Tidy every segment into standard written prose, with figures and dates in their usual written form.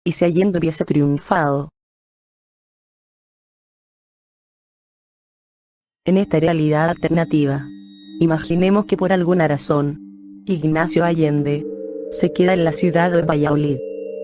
y si Allende hubiese triunfado. En esta realidad alternativa, imaginemos que por alguna razón, Ignacio Allende se queda en la ciudad de Valladolid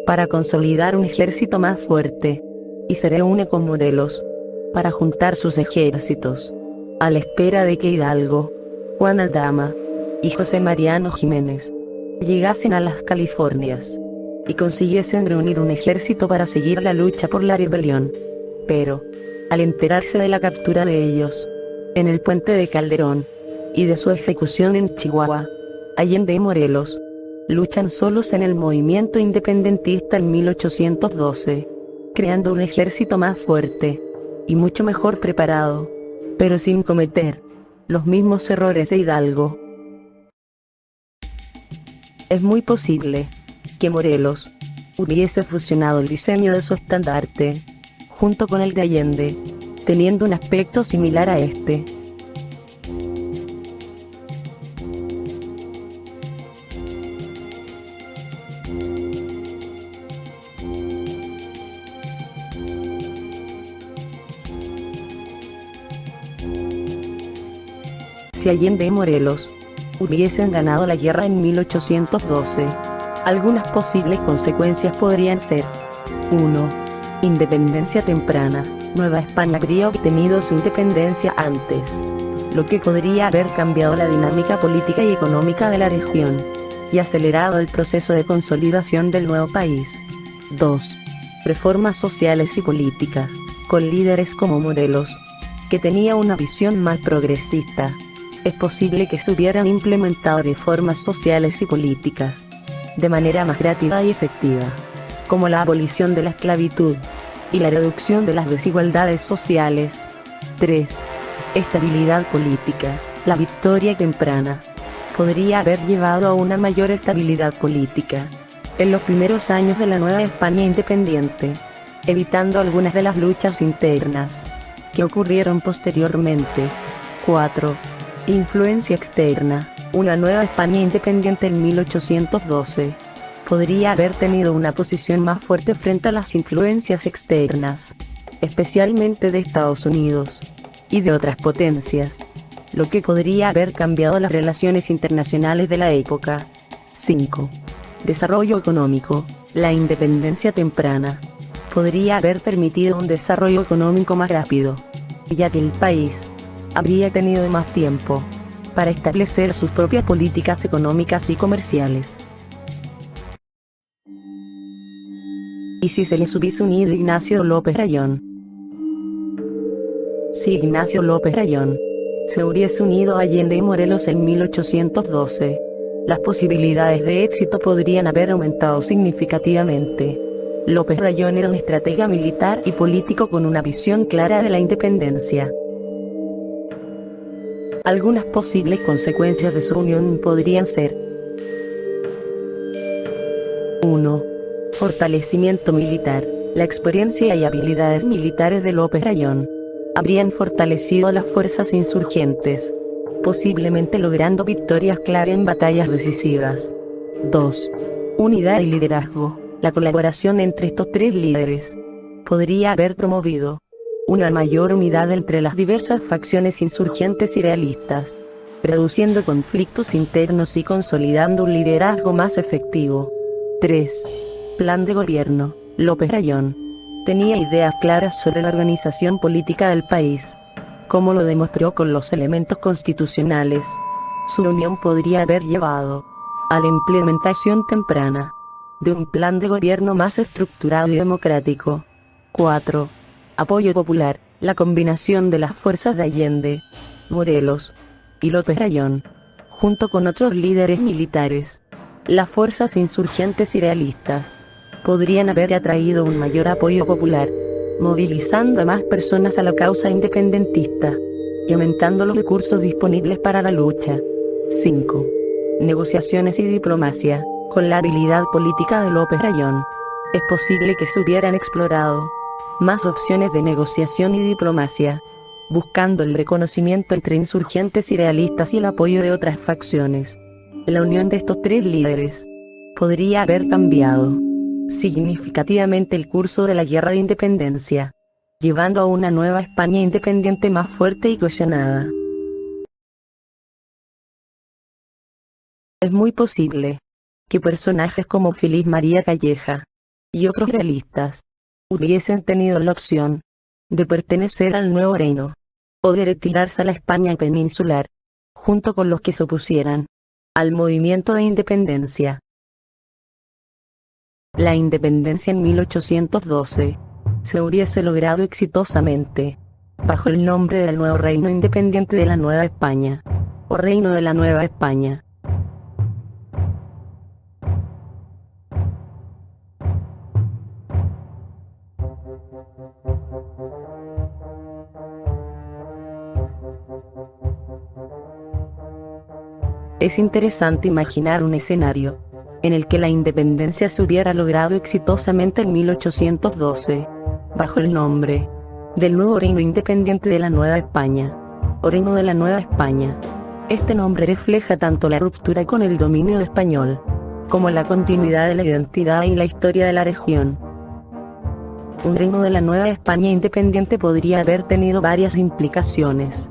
para consolidar un ejército más fuerte, y se reúne con Morelos para juntar sus ejércitos, a la espera de que Hidalgo, Juan Aldama y José Mariano Jiménez llegasen a las Californias y consiguiesen reunir un ejército para seguir la lucha por la rebelión. Pero, al enterarse de la captura de ellos en el puente de Calderón y de su ejecución en Chihuahua, Allende y Morelos luchan solos en el movimiento independentista en 1812, creando un ejército más fuerte y mucho mejor preparado, pero sin cometer los mismos errores de Hidalgo. Es muy posible que Morelos hubiese fusionado el diseño de su estandarte junto con el de Allende, teniendo un aspecto similar a este. Si Allende y Morelos hubiesen ganado la guerra en 1812, algunas posibles consecuencias podrían ser: 1. Independencia temprana. Nueva España habría obtenido su independencia antes, lo que podría haber cambiado la dinámica política y económica de la región, y acelerado el proceso de consolidación del nuevo país. 2. Reformas sociales y políticas, con líderes como Morelos, que tenía una visión más progresista. Es posible que se hubieran implementado reformas sociales y políticas de manera más rápida y efectiva, como la abolición de la esclavitud y la reducción de las desigualdades sociales. 3. Estabilidad política. La victoria temprana podría haber llevado a una mayor estabilidad política en los primeros años de la nueva España independiente, evitando algunas de las luchas internas que ocurrieron posteriormente. 4. Influencia externa. Una nueva España independiente en 1812 podría haber tenido una posición más fuerte frente a las influencias externas, especialmente de Estados Unidos y de otras potencias, lo que podría haber cambiado las relaciones internacionales de la época. 5. Desarrollo económico. La independencia temprana podría haber permitido un desarrollo económico más rápido, ya que el país habría tenido más tiempo para establecer sus propias políticas económicas y comerciales. ¿Y si se les hubiese unido Ignacio López Rayón? Si Ignacio López Rayón se hubiese unido a Allende y Morelos en 1812, las posibilidades de éxito podrían haber aumentado significativamente. López Rayón era un estratega militar y político con una visión clara de la independencia. Algunas posibles consecuencias de su unión podrían ser: 1. Fortalecimiento militar. La experiencia y habilidades militares de López Rayón habrían fortalecido a las fuerzas insurgentes, posiblemente logrando victorias clave en batallas decisivas. 2. Unidad y liderazgo. La colaboración entre estos tres líderes podría haber promovido una mayor unidad entre las diversas facciones insurgentes y realistas, reduciendo conflictos internos y consolidando un liderazgo más efectivo. 3. Plan de gobierno. López Rayón tenía ideas claras sobre la organización política del país, como lo demostró con los elementos constitucionales. Su unión podría haber llevado a la implementación temprana de un plan de gobierno más estructurado y democrático. 4. Apoyo popular. La combinación de las fuerzas de Allende, Morelos y López Rayón, junto con otros líderes militares, las fuerzas insurgentes y realistas, podrían haber atraído un mayor apoyo popular, movilizando a más personas a la causa independentista y aumentando los recursos disponibles para la lucha. 5. Negociaciones y diplomacia. Con la habilidad política de López Rayón, es posible que se hubieran explorado más opciones de negociación y diplomacia, buscando el reconocimiento entre insurgentes y realistas y el apoyo de otras facciones. La unión de estos tres líderes podría haber cambiado significativamente el curso de la Guerra de Independencia, llevando a una nueva España independiente más fuerte y cohesionada. Es muy posible que personajes como Feliz María Calleja y otros realistas hubiesen tenido la opción de pertenecer al nuevo reino, o de retirarse a la España peninsular, junto con los que se opusieran al movimiento de independencia. La independencia en 1812 se hubiese logrado exitosamente bajo el nombre del nuevo reino independiente de la Nueva España, o Reino de la Nueva España. Es interesante imaginar un escenario en el que la independencia se hubiera logrado exitosamente en 1812, bajo el nombre del nuevo reino independiente de la Nueva España, o Reino de la Nueva España. Este nombre refleja tanto la ruptura con el dominio español, como la continuidad de la identidad y la historia de la región. Un reino de la Nueva España independiente podría haber tenido varias implicaciones.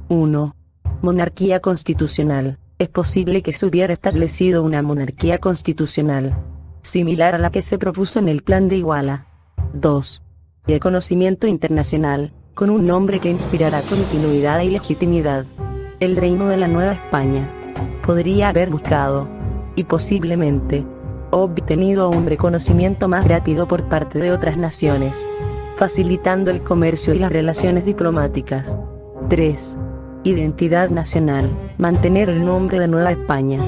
1. Monarquía constitucional. Es posible que se hubiera establecido una monarquía constitucional, similar a la que se propuso en el Plan de Iguala. 2. Reconocimiento internacional, con un nombre que inspirara continuidad y legitimidad. El Reino de la Nueva España podría haber buscado, y posiblemente obtenido, un reconocimiento más rápido por parte de otras naciones, facilitando el comercio y las relaciones diplomáticas. 3. Identidad nacional. Mantener el nombre de Nueva España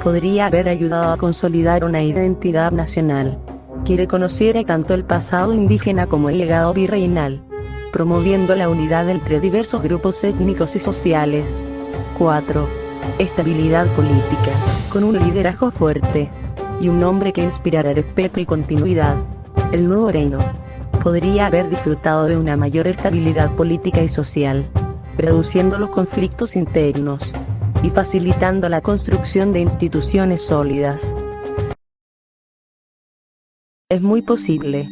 podría haber ayudado a consolidar una identidad nacional que reconociera tanto el pasado indígena como el legado virreinal, promoviendo la unidad entre diversos grupos étnicos y sociales. 4. Estabilidad política. Con un liderazgo fuerte y un nombre que inspirara respeto y continuidad, el nuevo reino podría haber disfrutado de una mayor estabilidad política y social, reduciendo los conflictos internos y facilitando la construcción de instituciones sólidas. Es muy posible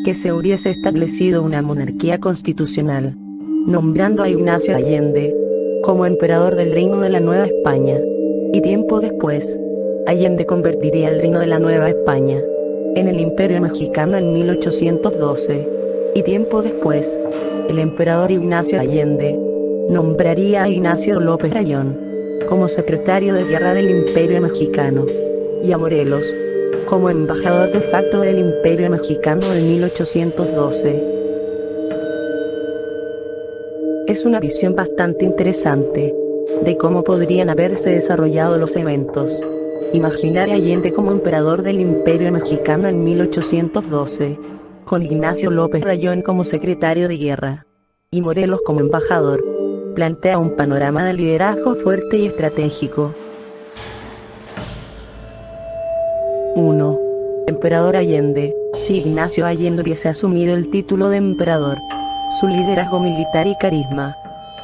que se hubiese establecido una monarquía constitucional, nombrando a Ignacio Allende como emperador del Reino de la Nueva España, y tiempo después, Allende convertiría el Reino de la Nueva España en el Imperio Mexicano en 1812, y tiempo después, el emperador Ignacio Allende nombraría a Ignacio López Rayón como secretario de guerra del Imperio Mexicano, y a Morelos como embajador de facto del Imperio Mexicano en 1812. Es una visión bastante interesante de cómo podrían haberse desarrollado los eventos. Imaginar a Allende como emperador del Imperio Mexicano en 1812, con Ignacio López Rayón como secretario de guerra, y Morelos como embajador, plantea un panorama de liderazgo fuerte y estratégico. 1. Emperador Allende. Si Ignacio Allende hubiese asumido el título de emperador, su liderazgo militar y carisma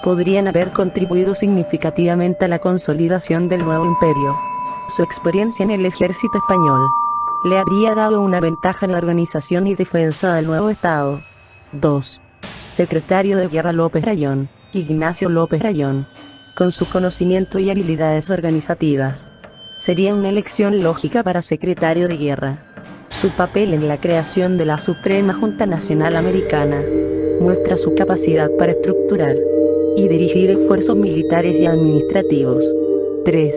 podrían haber contribuido significativamente a la consolidación del nuevo imperio. Su experiencia en el ejército español le habría dado una ventaja en la organización y defensa del nuevo Estado. 2. Secretario de Guerra López Rayón. Ignacio López Rayón, con su conocimiento y habilidades organizativas, sería una elección lógica para secretario de guerra. Su papel en la creación de la Suprema Junta Nacional Americana muestra su capacidad para estructurar y dirigir esfuerzos militares y administrativos. 3.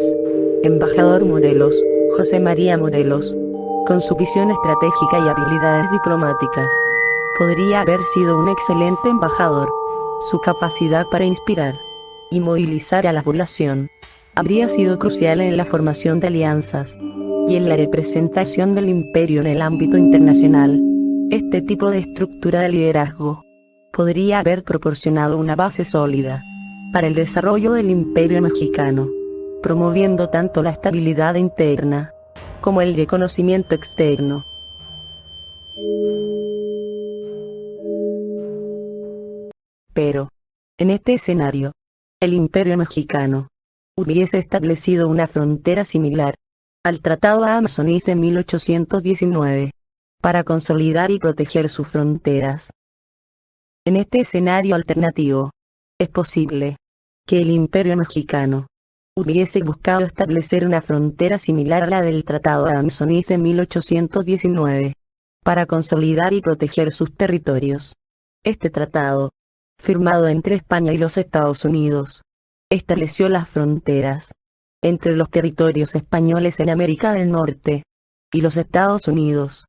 Embajador Morelos. José María Morelos, con su visión estratégica y habilidades diplomáticas, podría haber sido un excelente embajador. Su capacidad para inspirar y movilizar a la población habría sido crucial en la formación de alianzas y en la representación del imperio en el ámbito internacional. Este tipo de estructura de liderazgo podría haber proporcionado una base sólida para el desarrollo del imperio mexicano, promoviendo tanto la estabilidad interna como el reconocimiento externo. Pero, en este escenario, el Imperio Mexicano hubiese establecido una frontera similar al Tratado Amistonis de 1819, para consolidar y proteger sus fronteras. En este escenario alternativo, es posible que el Imperio Mexicano hubiese buscado establecer una frontera similar a la del Tratado Amistonis de 1819, para consolidar y proteger sus territorios. Este tratado, firmado entre España y los Estados Unidos, estableció las fronteras entre los territorios españoles en América del Norte y los Estados Unidos.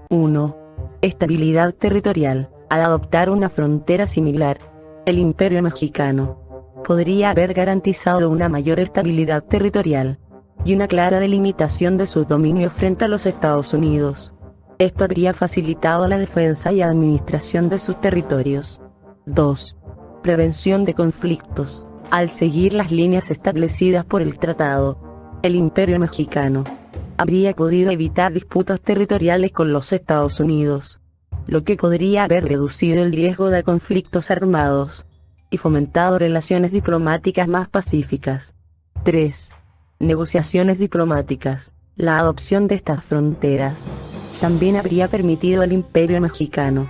Uno. Estabilidad territorial. Al adoptar una frontera similar, el Imperio Mexicano podría haber garantizado una mayor estabilidad territorial y una clara delimitación de sus dominios frente a los Estados Unidos. Esto habría facilitado la defensa y administración de sus territorios. 2. Prevención de conflictos. Al seguir las líneas establecidas por el tratado, el Imperio Mexicano habría podido evitar disputas territoriales con los Estados Unidos, lo que podría haber reducido el riesgo de conflictos armados y fomentado relaciones diplomáticas más pacíficas. 3. Negociaciones diplomáticas. La adopción de estas fronteras también habría permitido al Imperio Mexicano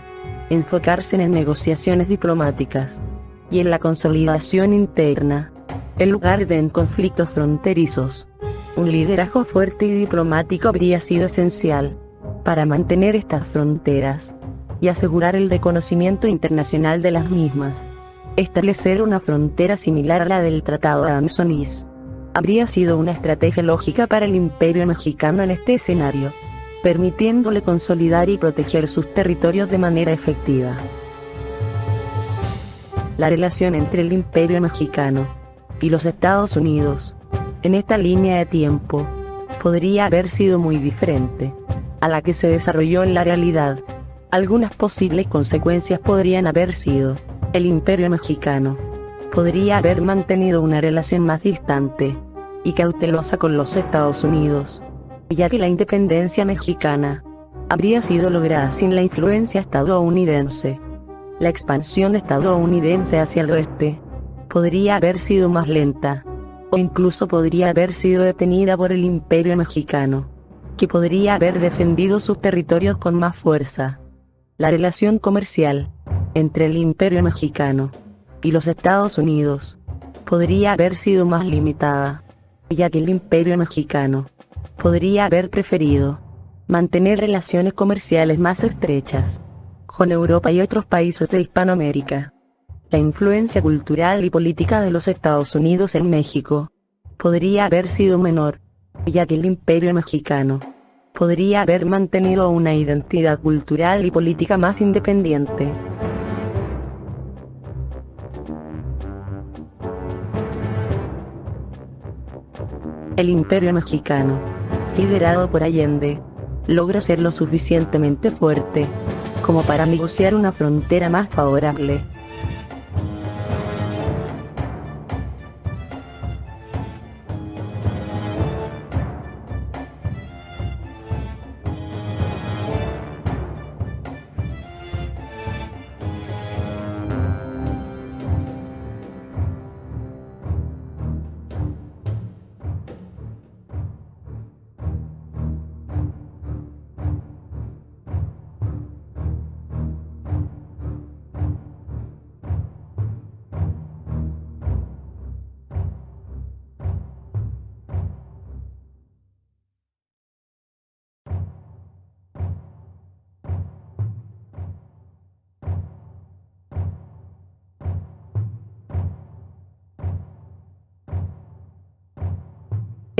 enfocarse en negociaciones diplomáticas y en la consolidación interna, en lugar de en conflictos fronterizos. Un liderazgo fuerte y diplomático habría sido esencial para mantener estas fronteras y asegurar el reconocimiento internacional de las mismas. Establecer una frontera similar a la del Tratado Amistonis habría sido una estrategia lógica para el Imperio Mexicano en este escenario, permitiéndole consolidar y proteger sus territorios de manera efectiva. La relación entre el Imperio Mexicano y los Estados Unidos, en esta línea de tiempo, podría haber sido muy diferente a la que se desarrolló en la realidad. Algunas posibles consecuencias podrían haber sido: el Imperio Mexicano podría haber mantenido una relación más distante y cautelosa con los Estados Unidos, ya que la independencia mexicana habría sido lograda sin la influencia estadounidense. La expansión estadounidense hacia el oeste podría haber sido más lenta, o incluso podría haber sido detenida por el Imperio Mexicano, que podría haber defendido sus territorios con más fuerza. La relación comercial entre el Imperio Mexicano y los Estados Unidos podría haber sido más limitada, ya que el Imperio Mexicano podría haber preferido mantener relaciones comerciales más estrechas con Europa y otros países de Hispanoamérica. La influencia cultural y política de los Estados Unidos en México podría haber sido menor, ya que el Imperio Mexicano podría haber mantenido una identidad cultural y política más independiente. El Imperio Mexicano, liderado por Allende, logra ser lo suficientemente fuerte como para negociar una frontera más favorable.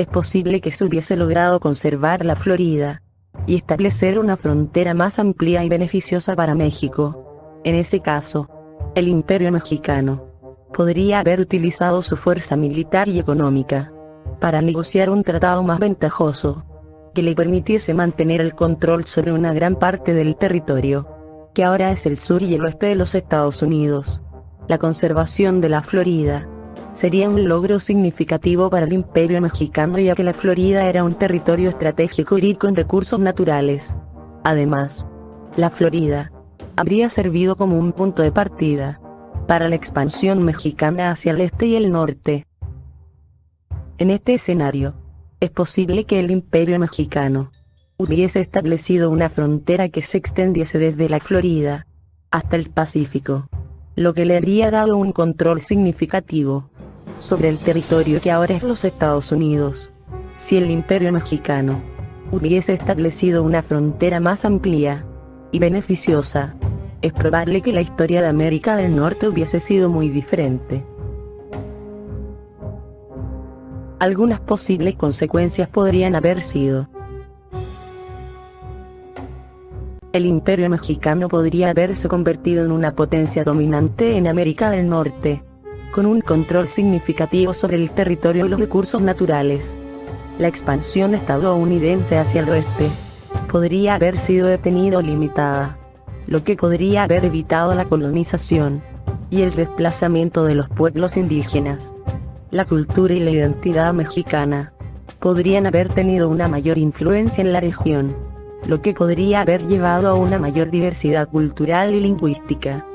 es posible que se hubiese logrado conservar la Florida y establecer una frontera más amplia y beneficiosa para México. En ese caso, el Imperio Mexicano podría haber utilizado su fuerza militar y económica para negociar un tratado más ventajoso, que le permitiese mantener el control sobre una gran parte del territorio, que ahora es el sur y el oeste de los Estados Unidos. La conservación de la Florida sería un logro significativo para el Imperio Mexicano, ya que la Florida era un territorio estratégico y rico en recursos naturales. Además, la Florida habría servido como un punto de partida para la expansión mexicana hacia el este y el norte. En este escenario, es posible que el Imperio Mexicano hubiese establecido una frontera que se extendiese desde la Florida hasta el Pacífico, lo que le habría dado un control significativo sobre el territorio que ahora es los Estados Unidos. Si el Imperio Mexicano hubiese establecido una frontera más amplia y beneficiosa, es probable que la historia de América del Norte hubiese sido muy diferente. Algunas posibles consecuencias podrían haber sido: el Imperio Mexicano podría haberse convertido en una potencia dominante en América del Norte, con un control significativo sobre el territorio y los recursos naturales. La expansión estadounidense hacia el oeste podría haber sido detenida o limitada, lo que podría haber evitado la colonización y el desplazamiento de los pueblos indígenas. La cultura y la identidad mexicana podrían haber tenido una mayor influencia en la región, lo que podría haber llevado a una mayor diversidad cultural y lingüística.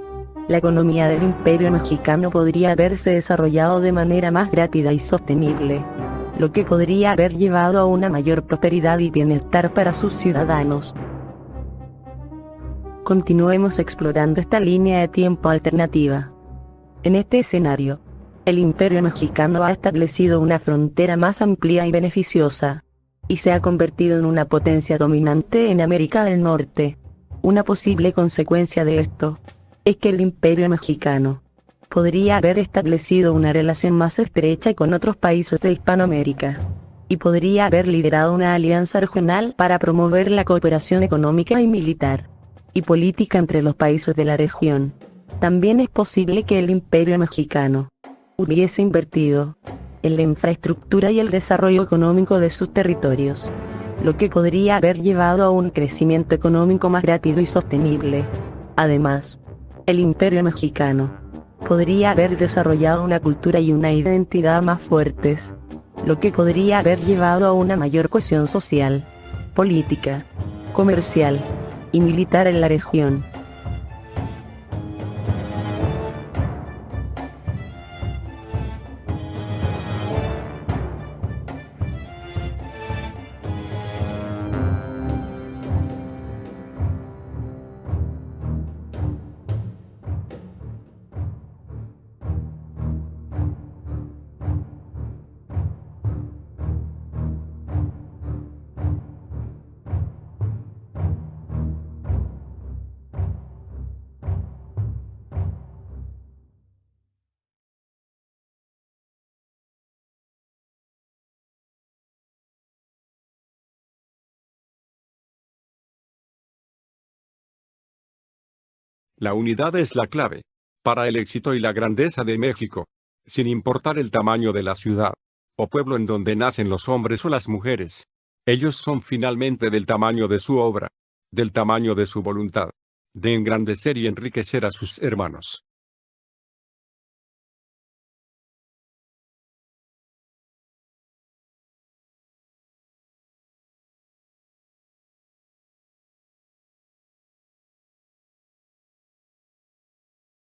La economía del Imperio Mexicano podría haberse desarrollado de manera más rápida y sostenible, lo que podría haber llevado a una mayor prosperidad y bienestar para sus ciudadanos. Continuemos explorando esta línea de tiempo alternativa. En este escenario, el Imperio Mexicano ha establecido una frontera más amplia y beneficiosa, y se ha convertido en una potencia dominante en América del Norte. Una posible consecuencia de esto es que el Imperio Mexicano podría haber establecido una relación más estrecha con otros países de Hispanoamérica, y podría haber liderado una alianza regional para promover la cooperación económica y militar y política entre los países de la región. También es posible que el Imperio Mexicano hubiese invertido en la infraestructura y el desarrollo económico de sus territorios, lo que podría haber llevado a un crecimiento económico más rápido y sostenible. Además, el Imperio Mexicano podría haber desarrollado una cultura y una identidad más fuertes, lo que podría haber llevado a una mayor cohesión social, política, comercial y militar en la región. La unidad es la clave para el éxito y la grandeza de México, sin importar el tamaño de la ciudad o pueblo en donde nacen los hombres o las mujeres. Ellos son finalmente del tamaño de su obra, del tamaño de su voluntad, de engrandecer y enriquecer a sus hermanos.